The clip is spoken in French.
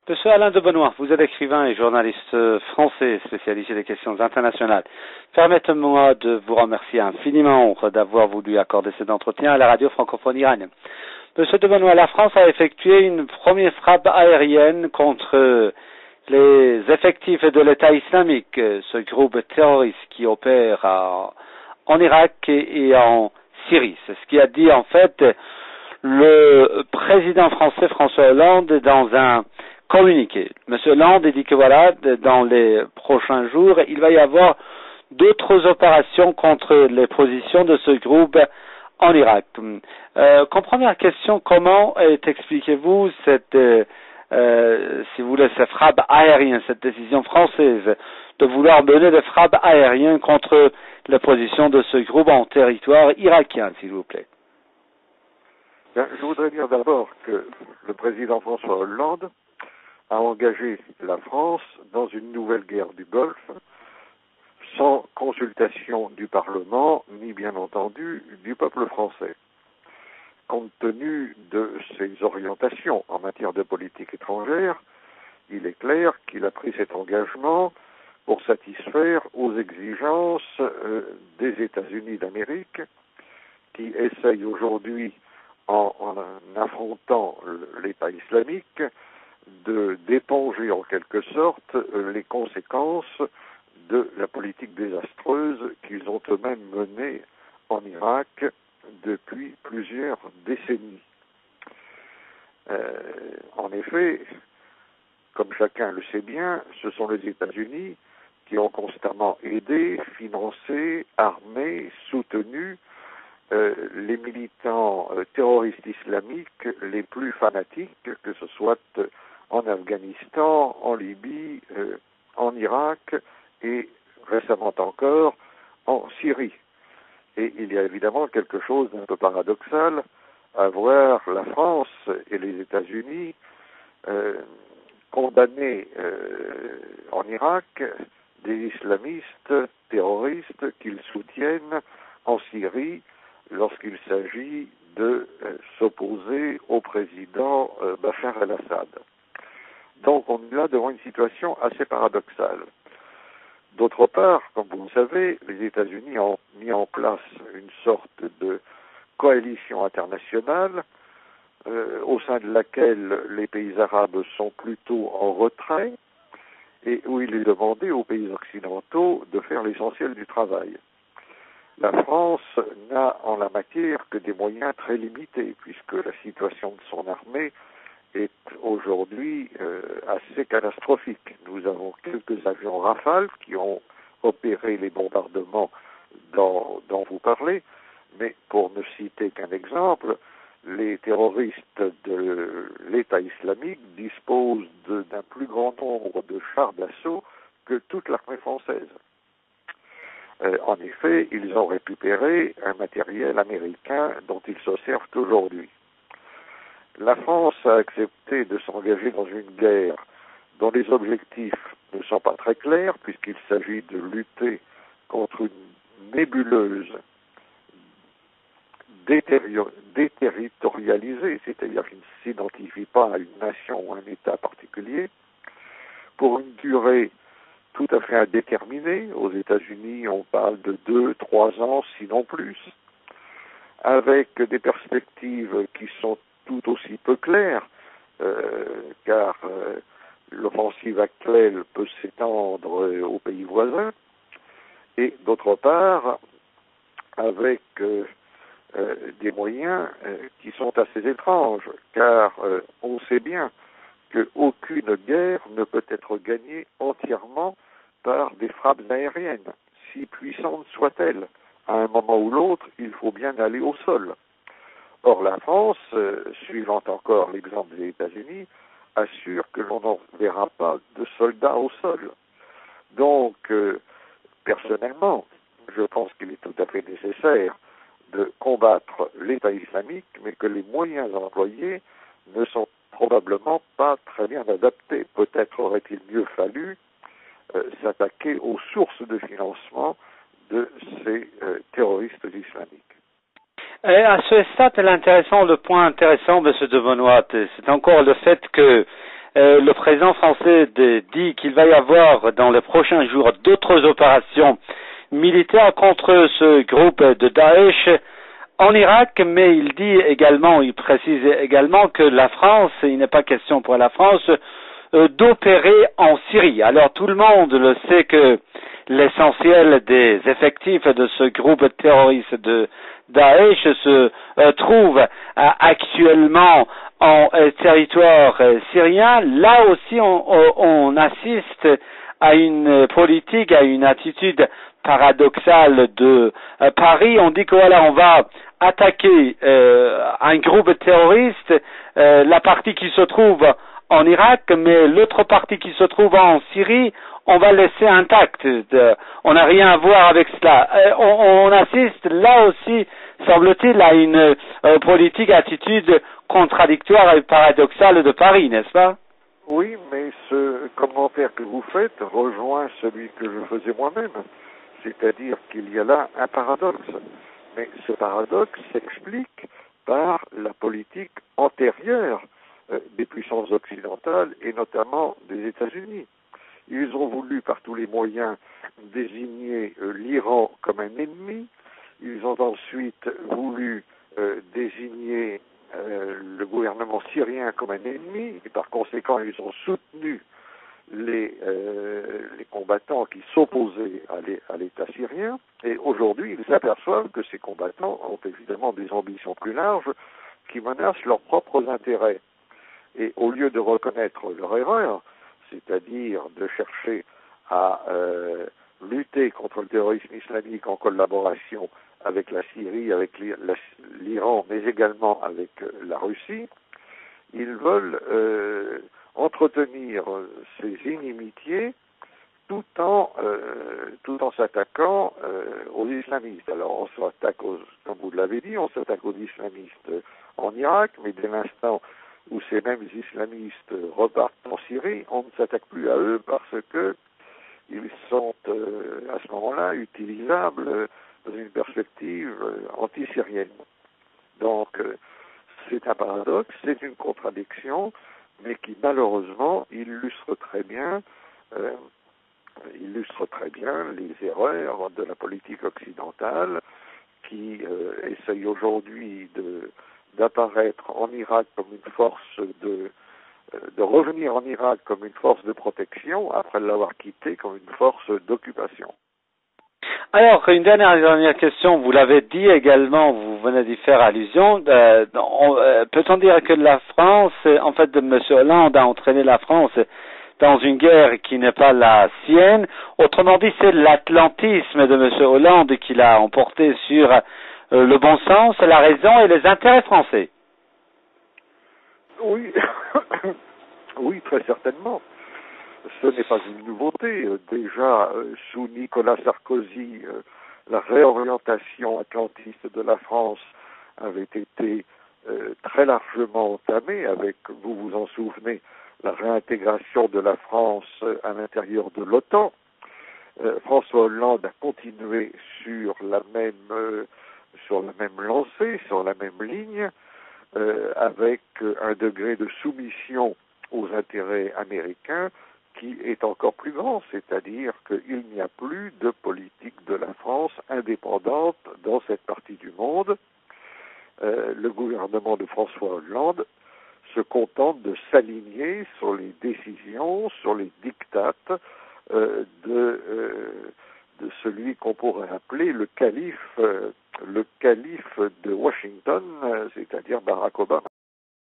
Monsieur Alain de Benoît, vous êtes écrivain et journaliste français spécialisé des questions internationales. Permettez-moi de vous remercier infiniment d'avoir voulu accorder cet entretien à la radio francophone iranienne. Monsieur de Benoît, la France a effectué une première frappe aérienne contre les effectifs de l'État islamique, ce groupe terroriste qui opère en Irak et en Syrie. C'est ce qui a dit en fait le président français François Hollande dans un communiqué. Monsieur Hollande dit que voilà, dans les prochains jours, il va y avoir d'autres opérations contre les positions de ce groupe en Irak. Comme première question, comment expliquez-vous cette, si vous voulez, cette frappe aérienne, cette décision française de vouloir mener des frappes aériennes contre les positions de ce groupe en territoire irakien, s'il vous plaît? Bien, je voudrais dire d'abord que le président François Hollande a engagé la France dans une nouvelle guerre du Golfe sans consultation du Parlement, ni bien entendu du peuple français. Compte tenu de ses orientations en matière de politique étrangère, il est clair qu'il a pris cet engagement pour satisfaire aux exigences des États-Unis d'Amérique, qui essayent aujourd'hui, en affrontant l'État islamique, d'éponger en quelque sorte les conséquences de la politique désastreuse qu'ils ont eux-mêmes menée en Irak depuis plusieurs décennies. En effet, comme chacun le sait bien, ce sont les États-Unis qui ont constamment aidé, financé, armé, soutenu les militants terroristes islamiques les plus fanatiques, que ce soit en Afghanistan, en Libye, en Irak et récemment encore en Syrie. Et il y a évidemment quelque chose d'un peu paradoxal à voir la France et les États-Unis condamner en Irak des islamistes terroristes qu'ils soutiennent en Syrie lorsqu'il s'agit de s'opposer au président Bachar el-Assad. Donc on est là devant une situation assez paradoxale. D'autre part, comme vous le savez, les États-Unis ont mis en place une sorte de coalition internationale au sein de laquelle les pays arabes sont plutôt en retrait et où il est demandé aux pays occidentaux de faire l'essentiel du travail. La France n'a en la matière que des moyens très limités, puisque la situation de son armée est aujourd'hui assez catastrophique. Nous avons quelques avions Rafale qui ont opéré les bombardements dont vous parlez, mais pour ne citer qu'un exemple, les terroristes de l'État islamique disposent d'un plus grand nombre de chars d'assaut que toute l'armée française. En effet, ils ont récupéré un matériel américain dont ils se servent aujourd'hui. La France a accepté de s'engager dans une guerre dont les objectifs ne sont pas très clairs, puisqu'il s'agit de lutter contre une nébuleuse déterritorialisée, c'est-à-dire qui ne s'identifie pas à une nation ou à un État particulier, pour une durée tout à fait indéterminée. Aux États-Unis, on parle de 2-3 ans, sinon plus, avec des perspectives qui sont tout aussi peu claires, car l'offensive actuelle peut s'étendre aux pays voisins, et d'autre part, avec des moyens qui sont assez étranges, car on sait bien qu'aucune guerre ne peut être gagnée entièrement par des frappes aériennes, si puissantes soient-elles. À un moment ou l'autre, il faut bien aller au sol. Or, la France, suivant encore l'exemple des États-Unis, assure que l'on n'enverra pas de soldats au sol. Donc, personnellement, je pense qu'il est tout à fait nécessaire de combattre l'État islamique, mais que les moyens employés ne sont probablement pas très bien adaptés. Peut-être aurait-il mieux fallu s'attaquer aux sources de financement de ces terroristes islamiques. Et à ce stade, le point intéressant, M. de Benoît, c'est encore le fait que le président français dit qu'il va y avoir dans les prochains jours d'autres opérations militaires contre ce groupe de Daesh en Irak, mais il dit également, il précise également que la France, il n'est pas question pour la France d'opérer en Syrie. Alors tout le monde le sait que l'essentiel des effectifs de ce groupe terroriste de Daesh se trouve actuellement en territoire syrien. Là aussi, on assiste à une politique, à une attitude paradoxale de Paris. On dit que voilà, on va attaquer un groupe terroriste, la partie qui se trouve en Irak, mais l'autre partie qui se trouve en Syrie, on va laisser intacte. On n'a rien à voir avec cela. On assiste là aussi, semble-t-il, à une politique, attitude contradictoire et paradoxale de Paris, n'est-ce pas? Oui, mais ce commentaire que vous faites rejoint celui que je faisais moi-même. C'est-à-dire qu'il y a là un paradoxe. Mais ce paradoxe s'explique par la politique antérieure des puissances occidentales et notamment des États-Unis. Ils ont voulu par tous les moyens désigner l'Iran comme un ennemi. Ils ont ensuite voulu désigner le gouvernement syrien comme un ennemi et par conséquent ils ont soutenu les combattants qui s'opposaient à l'État syrien, et aujourd'hui ils s'aperçoivent que ces combattants ont évidemment des ambitions plus larges qui menacent leurs propres intérêts. Et au lieu de reconnaître leur erreur, c'est-à-dire de chercher à lutter contre le terrorisme islamique en collaboration avec la Syrie, avec l'Iran, mais également avec la Russie, ils veulent entretenir ces inimitiés tout en s'attaquant aux islamistes. Alors on s'attaque, comme vous l'avez dit, on s'attaque aux islamistes en Irak, mais dès l'instant où ces mêmes islamistes repartent en Syrie, on ne s'attaque plus à eux parce que ils sont à ce moment-là utilisables dans une perspective anti-syrienne. Donc c'est un paradoxe, c'est une contradiction, mais qui malheureusement illustre très bien les erreurs de la politique occidentale qui essaye aujourd'hui d'apparaître en Irak comme une force de revenir en Irak comme une force de protection après l'avoir quitté comme une force d'occupation. Alors, une dernière question, vous l'avez dit également, vous venez d'y faire allusion, peut-on dire que la France, en fait, de M. Hollande a entraîné la France dans une guerre qui n'est pas la sienne? Autrement dit, c'est l'atlantisme de M. Hollande qui l'a emporté sur le bon sens, la raison et les intérêts français. Oui, oui, très certainement. Ce n'est pas une nouveauté. Déjà, sous Nicolas Sarkozy, la réorientation atlantiste de la France avait été très largement entamée avec, vous vous en souvenez, la réintégration de la France à l'intérieur de l'OTAN. François Hollande a continué sur la même lancée, sur la même ligne, avec un degré de soumission aux intérêts américains qui est encore plus grand, c'est-à-dire qu'il n'y a plus de politique de la France indépendante dans cette partie du monde. Le gouvernement de François Hollande se contente de s'aligner sur les décisions, sur les dictates de celui qu'on pourrait appeler le calife de Washington, c'est-à-dire Barack Obama.